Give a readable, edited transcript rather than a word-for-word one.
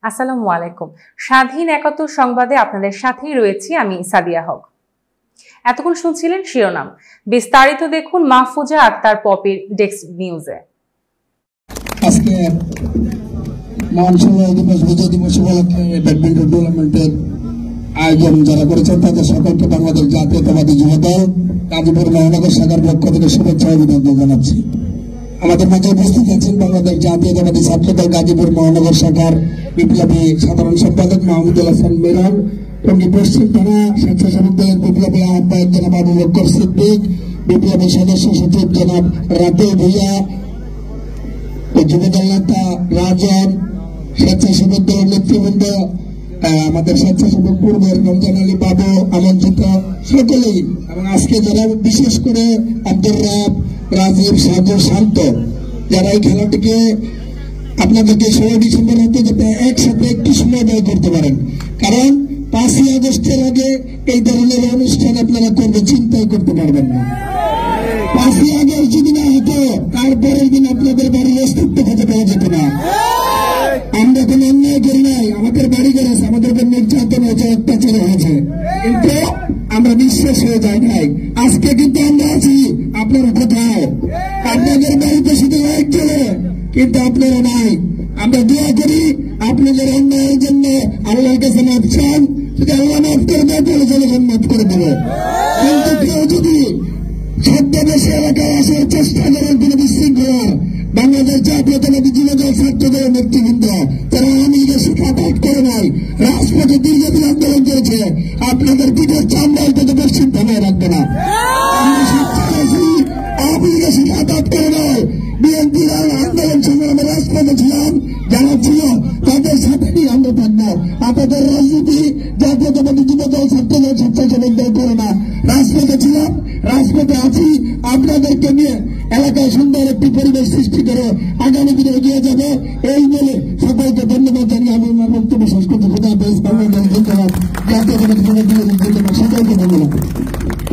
আসসালামু আলাইকুম। স্বাধীন ৭১ সংবাদে আপনাদের সাথেই রয়েছি আমি সাদিয়া হক। এতক্ষণ শুনছিলেন শিরোনাম, বিস্তারিত দেখুন মাহফুজা আক্তার পপির ডেস্ক নিউজে। আজকে মহান সময় দিবস বিজয় দিবস উপলক্ষে ব্যাডমিন্টন টুর্নামেন্টের আয়োজন যারা করেছেন তাদের সকলকে বাংলাদেশ জাতীয়তাবাদী যুবদল গাজীপুর মহানগর শাখার পক্ষ থেকে শুভেচ্ছা অভিনন্দন জানাচ্ছি। আমাদের মাঝে উপস্থিত আছেন বাংলাদেশ জাতীয়তাবাদী ছাত্রদল গাজীপুর মহানগর শাখার বিপ্লবী সাধারণ সম্পাদক মাহমুদুল হাসান মিলন, টঙ্গী পশ্চিম থানা স্বেচ্ছাসেবক দলের বিপ্লবী আহ্বায়ক জনাব আবু বকর সিদ্দিক, বিপ্লবী সদস্য সচিব জনাব রাতে ভুইয়া, যুবদল নেতা রাজন, স্বেচ্ছাসেবক দলের নেতৃবৃন্দ, আমাদের স্বেচ্ছাসেবক পূর্বের রমজান আলী বাবু আমন্ত্রিত সকলেই, এবং আজকে যারা বিশেষ করে আব্দুর রাব, রাজীব, সাজু, শান্ত যারা এই খেলাটিকে আপনাদেরকে 16 ডিসেম্বর হতে যাতে একসাথে একটু সময় ব্যয় করতে পারেন, কারণ 5ই আগস্টের আগে এই ধরনের অনুষ্ঠান আপনারা করবে চিন্তাই করতে পারবেন না। 5ই আগস্ট যদি না হতো তারপরের দিন আপনাদের বাড়ির অস্তিত্ব খুঁজে পাওয়া যেত না। আমরা কোন অন্যায় করি নাই, আমাদের বাড়ি করেছে, আমাদের উপর নির্যাতন হয়েছে, অত্যাচার হয়েছে, কিন্তু আমরা বিশ্বাস হয়ে যাই নাই। আজকে কিন্তু আমরা আছি আপনারা কোথাও, আপনাদের বাড়িতে শুধু লাইট চলে কিন্তু আপনারা নাই। আমরা দোয়া করি আপনাদের অন্যায়ের জন্য আল্লাহর কাছে মাফ চান, যদি আল্লাহ মাফ করে দেয় তাহলে জনগণ মাফ করে দেবে। কিন্তু কেউ যদি ছদ্মবেশী এলাকায় আসার চেষ্টা করেন কোন বিশৃঙ্খলার, বাংলাদেশ জাতীয়তাবাদী যুবদল ছাত্রদলের নেতৃবৃন্দ তারা আওয়ামী লীগের শিক্ষাপাঠ করে নাই, রাজপথে দীর্ঘদিন আন্দোলন করেছে, আপনাদের পিঠের চামড়াল থেকে পশ্চিম থানায় রাখবে না। আওয়ামী লীগের শিক্ষাপাঠ করে নাই, বিএনপির আন্দোলন সংগ্রামে রাজপথে ছিলাম, যারা ছিল তাদের সাথে নিয়ে আমরা থাকবো। আপনাদের রাজনীতি জাতীয়তাবাদী যুবদল ছাত্রদল স্বেচ্ছাসেবক দল করে না, রাজপথে ছিলাম, রাজপথে আছি, আপনাদেরকে নিয়ে এলাকায় সুন্দর একটি পরিবেশ সৃষ্টি করে আগামী দিনে এগিয়ে যাবে। এই বলে সকলকে ধন্যবাদ জানিয়ে আমি আমার বক্তব্য শেষ করতে বাংলাদেশ ধন্যবাদ, জাতীয়তাবাদী যুবদল সকলকে ধন্যবাদ।